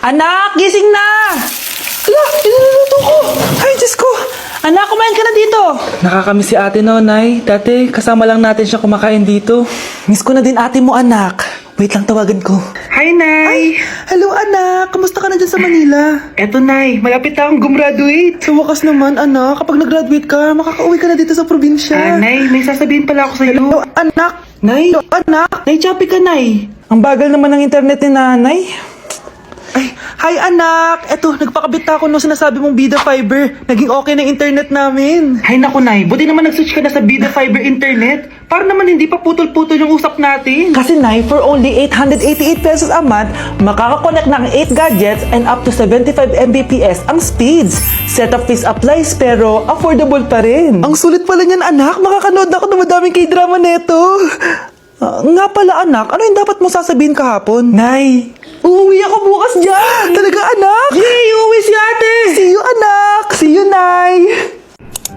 Anak, gising na! Ala, pinululuto ko! Ay, Diyos ko! Anak, kumain ka na dito! Nakakamiss si ate no, Nay. Dati, kasama lang natin siya kumakain dito. Miss ko na din ate mo, anak. Wait lang, tawagan ko. Hi, Nay! Hello, anak! Kamusta ka na dyan sa Manila? Eto, Nay. Malapit na akong gumraduate. Sa wakas naman, anak. Kapag nag-graduate ka, makaka-uwi ka na dito sa probinsya. Nay, may sasabihin pala ako sa'yo. Hello, anak! Nay! Hello, anak! Nay, choppy ka, Nay! Ang bagal naman ng internet ni nanay. Ay, hi anak! Eto, nagpakabit na ako nung sinasabi mong Bida Fiber. Naging okay na internet namin. Hay naku, Nay. Buti naman nag-switch ka na sa Bida Fiber Internet. Para naman hindi pa putol-putol yung usap natin. Kasi Nay, for only 888 pesos a month, makakakonect ng 8 gadgets and up to 75 Mbps ang speeds. Setup fees applies pero affordable pa rin. Ang sulit pala niyan anak, makakanood ako ng madaming K-drama neto. Nga pala anak, ano yung dapat mo sasabihin kahapon? Nay, uuwi ako bukas dyan! Talaga anak? Yay! Uuwi si ate! See you anak! See you, Nay!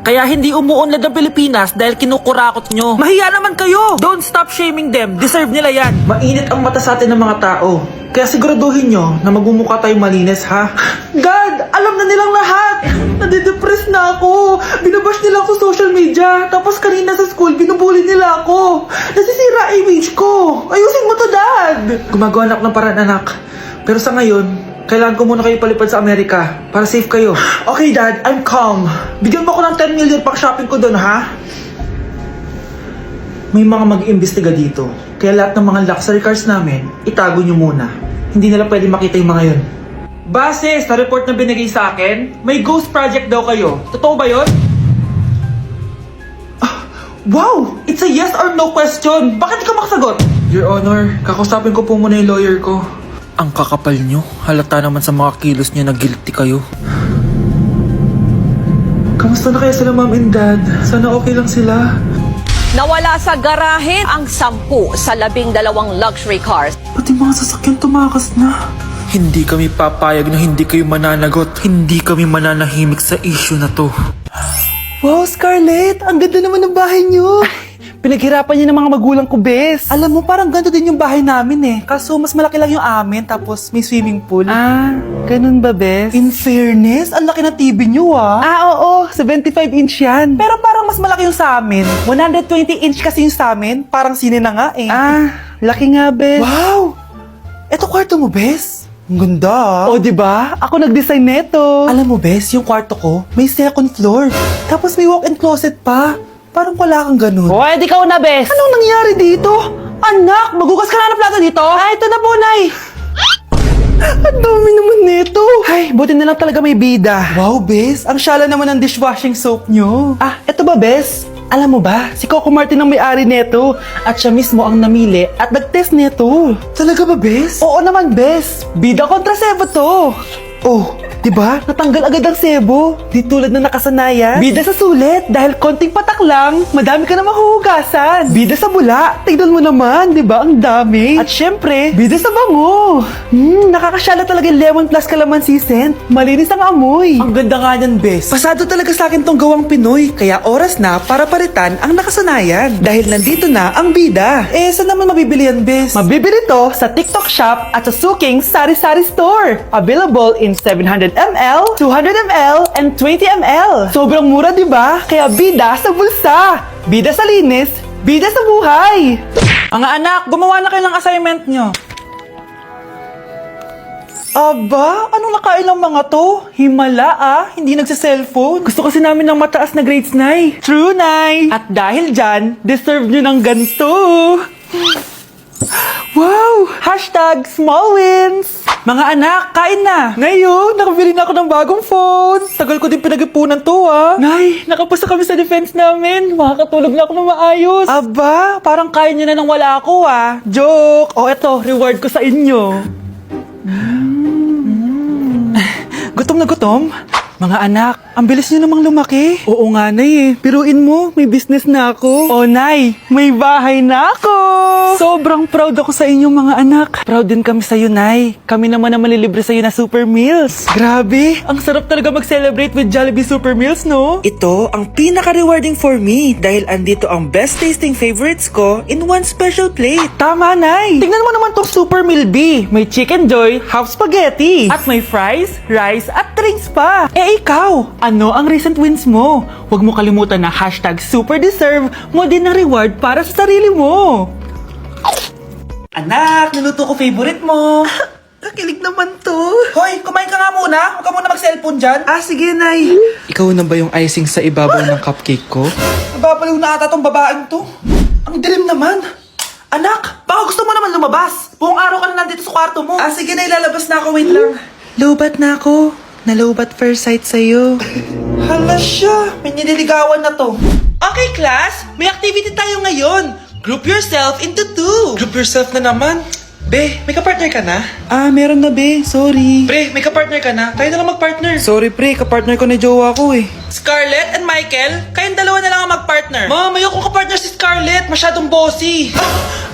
Kaya hindi umuunlad ang Pilipinas dahil kinukurakot nyo. Mahiya naman kayo! Don't stop shaming them. Deserve nila yan. Mainit ang mata sa atin ng mga tao. Kaya siguraduhin nyo na magmumukha tayong malinis, ha? God! Alam na nilang lahat! Nadidepress na ako! Binabash nila ako social media. Tapos kanina sa school, binubuli nila ako. Nasisira image ko. Ayusin mo to, Dad! Gumagawa na ako ng paraan, anak. Pero sa ngayon, kailangan ko muna kayo palipad sa Amerika para safe kayo. Okay, Dad. I'm calm. Bigyan mo ako ng 10 million pang shopping ko doon, ha? May mga mag-iimbestiga dito. Kaya lahat ng mga luxury cars namin, itago nyo muna. Hindi nila pwede makita yung mga yun. Base sa report na binigay sa akin, may ghost project daw kayo. Totoo ba yun? Wow! It's a yes or no question! Bakit di ka makasagot? Your Honor, kakusapin ko po muna yung lawyer ko. Ang kakapal nyo. Halata naman sa mga kilos nyo na guilty kayo. Kamusta na kaya sila mom and dad? Sana okay lang sila. Nawala sa garahe ang 10 sa 12 luxury cars. Pati mga sasakyan tumakas na. Hindi kami papayag na hindi kayo mananagot. Hindi kami mananahimik sa issue na to. Wow, Scarlett! Ang ganda naman ng bahay niyo! Pinaghirapan niya ng mga magulang ko, Bes. Alam mo, parang ganito din yung bahay namin eh. Kaso mas malaki lang yung amin, tapos may swimming pool. Ah, ganun ba, Bes? In fairness, ang laki na TV niyo ah. Oo, 75-inch yan. Pero parang mas malaki yung sa amin. 120-inch kasi yung sa amin, parang sine na nga eh. Ah, laki nga, Bes. Wow! Eto kwarto mo, Bes. Ang ganda. O, diba? Ako nag-design neto. Alam mo, Bes, yung kwarto ko, may second floor. Tapos may walk-in closet pa. Parang wala kang ganun. O, edi ikaw na, Bes. Anong nangyari dito? Anak, magugas ka na ng plato dito? Ah, ito na po, Nay. Ang dami naman nito. Ay, buti na lang talaga may bida. Wow, Bes. Ang syala naman ng dishwashing soap nyo. Ah, eto ba, Bes? Alam mo ba, si Coco Martin ang may-ari neto. At siya mismo ang namili at nag-test neto. Talaga ba, Bes? Oo naman, Bes. Bida kontra sebo to. Oh, diba? Natanggal agad ang sebo. Di tulad na nakasanayan. Bida sa sulit. Dahil konting patak lang, madami ka na mahuhugasan. Bida sa bula. Tignan mo naman, diba? Ang dami. At syempre, bida sa bango. Nakakasyala talaga yung lemon plus calamansi scent. Malinis ang amoy. Ang ganda nga yan, Bes. Pasado talaga sa akin tong gawang Pinoy. Kaya oras na para palitan ang nakasanayan. Dahil nandito na ang bida. Eh, saan naman mabibili yan, Bes? Mabibili to sa TikTok Shop at sa Suking Sari Sari Store. Available in 700 ml, 200 ml, and 20 ml. Sobrang mura, di ba? Kaya bida sa bulsa. Bida sa linis, bida sa buhay. Ang anak, gumawa na kayo ng assignment nyo. Aba, anong nakailang mga to? Himala hindi nagsa-cellphone. Gusto kasi namin ng mataas na grades, Nay. True, Nay. At dahil dyan, deserve nyo ng ganito. Wow! Hashtag small wins! Mga anak, kain na! Ngayon, nakabili na ako ng bagong phone. Tagal ko din pinag-ipunan to Nay, nakapasa kami sa defense namin. Makakatulog na ako ng maayos. Aba, parang kaya nyo na nang wala ako Joke! O eto, reward ko sa inyo. Gutom na gutom? Mga anak, ang bilis niyo namang lumaki. Oo nga, Nay eh. Piruin mo, may business na ako. Oh, Nay, may bahay na ako. Sobrang proud ako sa inyong mga anak. Proud din kami sa iyo, Nay. Kami naman na malilibre sa iyo na Super Meals. Grabe, ang sarap talaga mag-celebrate with Jollibee Super Meals, no? Ito ang pinaka-rewarding for me dahil andito ang best tasting favorites ko in one special plate. Tama, Nay. Tingnan mo naman tong Super Meal B. May Chicken Joy, half spaghetti. At may fries, rice, at drinks pa. Eh ikaw, ano ang recent wins mo? Huwag mo kalimutan na #superdeserve mo din ng reward para sa sarili mo. Anak, niluto ko favorite mo. Nakilig naman to. Hoy, kumain ka nga muna. Huwag ka muna mag-cellphone dyan. Sige, Nay. Ikaw na ba yung icing sa ibabaw ng cupcake ko? Nababaliw na ata tong babaeng to. Ang dilim naman. Anak, baka gusto mo naman lumabas. Buong araw ka na nandito sa kwarto mo. Sige na, ilalabas na ako. Wait lang. Lobat na ako. Nalobat first sight sa'yo. Hala siya, may nililigawan na to. Okay, class, may activity tayo ngayon. Group yourself into 2. Group yourself na naman? Be, may kapartner ka na? Meron na, be. Sorry. Pre, may kapartner ka na? Tayo na lang magpartner. Sorry, pre. Kapartner ko na jowa ko eh. Scarlett and Michael, kayong dalawa na lang ang magpartner. Ma'am, ayoko kapartner si Scarlett. Masyadong bossy.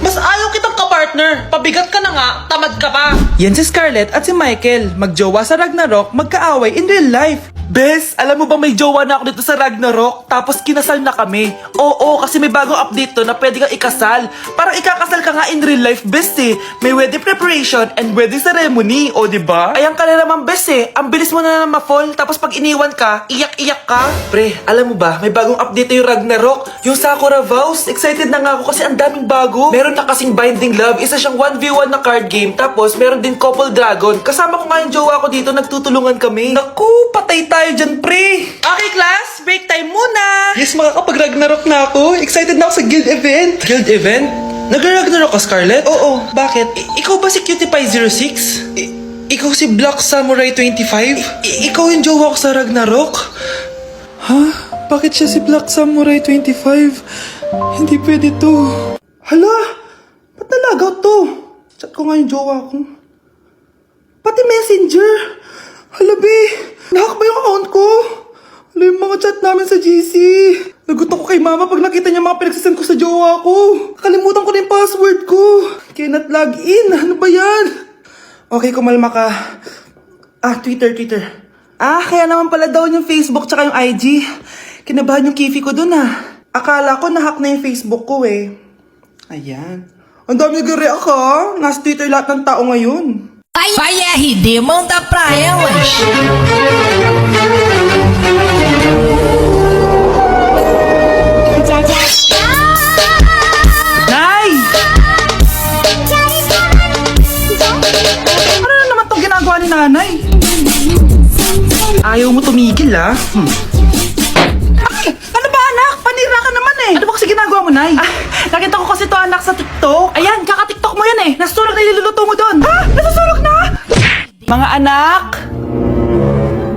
Mas ayaw kitang kapartner. Pabigat ka na nga, tamad ka pa. Yan si Scarlett at si Michael. Magjowa sa Ragnarok, magkaaway in real life. Bes, alam mo ba may jowa na ako dito sa Ragnarok? Tapos kinasal na kami. Oo, kasi may bagong update to na pwede kang ikasal. Parang ikakasal ka nga in real life, bes eh. May wedding preparation and wedding ceremony, o diba? Ayan ka na naman, bes eh. Ang bilis mo na ma-fall, tapos pag iniwan ka, iyak-iyak ka. Pre, alam mo ba, may bagong update na yung Ragnarok. Yung Sakura Vows. Excited na nga ako kasi ang daming bago. Meron na kasing Binding Love. Isa siyang 1v1 na card game. Tapos meron din Couple Dragon. Kasama ko nga yung jowa ko dito. Nagtutulungan kami. Naku, patay tayo dyan, pre. Okay, class, break time muna. Yes, makakapag-Ragnarok na ako. Excited na ako sa guild event. Guild event? Nag-Ragnarok ka, Scarlett? Oo, bakit? Ikaw ba si Cutie Pie 06? Ikaw si Black Samurai 25? Ikaw yung jowa ko sa Ragnarok? Ha? Bakit siya si Black Samurai 25? Hindi pwede to. Hala, ba't nalagaw to? Chat ko nga yung jowa ko. Pati messenger. Hala, be, nahack ba yung account ko? Hala, yung mga chat namin sa GC. Nagutom ko kay mama pag nakita niya mga pinagsasend ko sa jowa ko. Nakalimutan ko na yung password ko. Cannot log in. Ano ba yan? Okay, kumalma ka. Twitter. Kaya naman pala daw yung Facebook tsaka yung IG. Kinabahan yung kifi ko dun Akala ko nahack na yung Facebook ko eh. Ayan. Ang dami nag-react Nasa Twitter lahat ng tao ngayon. Vai RD, manda pra elas. Nay! Ano na naman tong ginagawa ni nanay? Ayaw mo tumigil Ay! Ano ba anak? Panira ka naman eh! Ano ba kasi ginagawa mo, Nay? Nakita ko kasi to anak sa TikTok. Ayan, kaka-TikTok mo yan eh. Nasusulog na iluluto mo doon. Nasusulog na! Mga anak!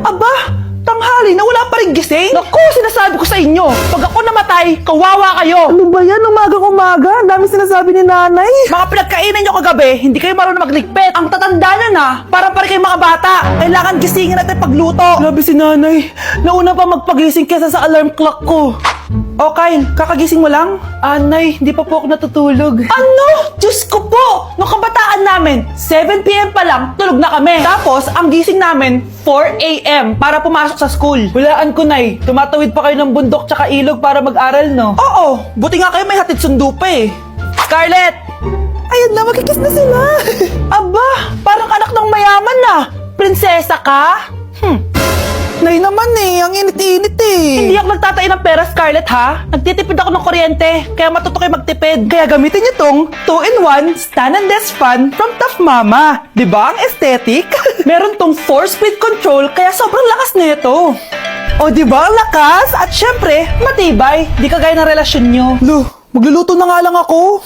Aba! Tanghali na wala pa rin gising? Naku, sinasabi ko sa inyo, pag ako namatay, kawawa kayo! Ano ba yan? Umagang-umaga? Ang dami sinasabi ni nanay. Mga pinagkainan nyo kagabi, hindi kayo marunong magligpit. Ang tatanda nyo na, parang pare kayo mga bata. Kailangan gisingin natin pagluto. Grabe si nanay. Nauna pa magpagising kesa sa alarm clock ko. O Kyle, kakagising mo lang? Nay, hindi pa po ako natutulog. Ano? Diyos ko po! Nung kabataan namin, 7 p.m. pa lang, tulog na kami. Tapos, ang gising namin, 4 a.m. para pumasok sa school. Hulaan ko, Nay. Tumatawid pa kayo ng bundok tsaka ilog para mag-aral, no? Oo, buti nga kayo may hatid sundo pa eh. Scarlett! Ayan na, magkikis na sila. Aba, parang anak ng mayaman na. Prinsesa ka? Nay naman eh, ang init-init eh. Hindi ako nagtatay ng pera, Scarlett, ha? Nagtitipid ako ng kuryente, kaya matuto kayo magtipid. Kaya gamitin niyo tong 2-in-1 Stand and Desk Fan from Tough Mama. Diba ang aesthetic? Meron tong 4-speed control, kaya sobrang lakas nito. O diba ang lakas? At syempre, matibay. Di kagaya ng relasyon nyo. Lo, magluluto na nga lang ako.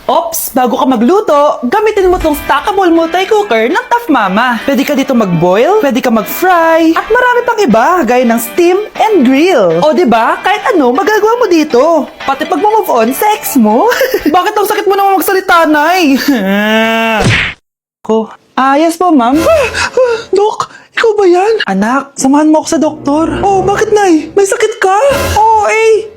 Ops, bago ka magluto, gamitin mo tong stackable multi-cooker ng Tough Mama. Pwede ka dito mag-boil, pwede ka mag-fry, at marami pang iba, gaya ng steam and grill. O diba, kahit ano, magagawa mo dito. Pati pag move on sa ex mo. Bakit ang sakit mo naman magsalita, Nay? Ko. Yes po, ma'am. Dok, Ikaw ba yan? Anak, samahan mo ako sa doktor. Oh, bakit Nay? May sakit ka? Oo,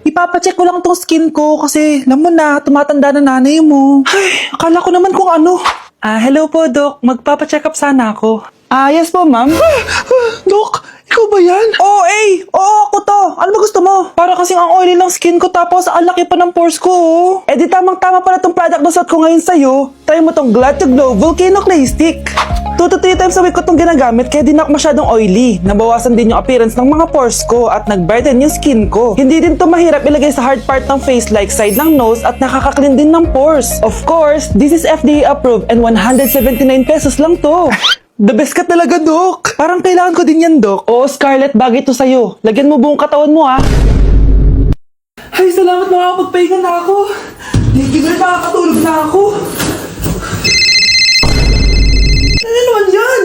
ipapacheck ko lang tong skin ko kasi alam mo na, tumatanda na nanay mo. Ay, akala ko naman kung ano. Hello po, Doc. Magpapacheck up sana ako. Yes po, ma'am. Doc, ikaw ba yan? Oo, ako to. Ano ba gusto mo? Para kasing ang oily lang skin ko tapos ang laki pa ng pores ko, oh. Di tamang-tama pala tong product na suot ko ngayon sa'yo. Try mo tong Glad to Glow Volcano Clay Stick. 2 to 3 times a week ko tong ginagamit kaya di na ako masyadong oily. Nabawasan din yung appearance ng mga pores ko at nag-brighten yung skin ko. Hindi din to mahirap ilagay sa hard part ng face like side ng nose at nakaka-clean din ng pores. Of course, this is FDA approved and 179 pesos lang to. The best ka talaga, Doc. Parang kailangan ko din yan, Doc. Oo, Scarlett, bagay to sa'yo. Lagyan mo buong katawan mo, ha? Ay, salamat, makakapagpahinga na ako. Hindi na makakatulog na ako. Ano naman yan?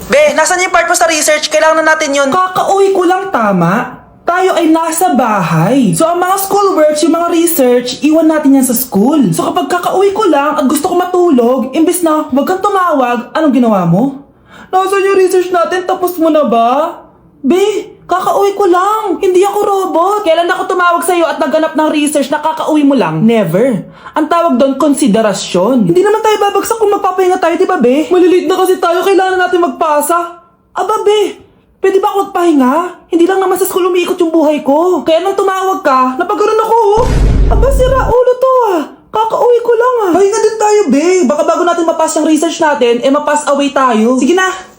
Be, nasan yung part mo sa research? Kailangan na natin yun. Kakauwi ko lang, tama? Tayo ay nasa bahay. So, ang mga schoolworks, yung mga research, iwan natin yan sa school. So, kapag kakauwi ko lang at gusto ko matulog, imbes na wag kang tumawag, anong ginawa mo? Nasaan yung research natin? Tapos mo na ba? Be, kakauwi ko lang. Hindi ako robot. Kailan ako tumawag sa'yo at nagganap ng research na kakauwi mo lang? Never. Ang tawag doon, konsiderasyon. Hindi naman tayo babagsak kung magpapahinga tayo, di ba, Be? Malilate na kasi tayo, kailangan natin magpasa. Aba, Be, pwede ba ako magpahinga? Hindi lang naman sa school umiikot yung buhay ko. Kaya nang tumawag ka, napagano'n ako, oh. Aba, sira ulo to, ah. Kakauwi ko lang, ah. Pahinga din tayo, Be. Baka bago natin mapass yung research natin, mapass away tayo. Sige na.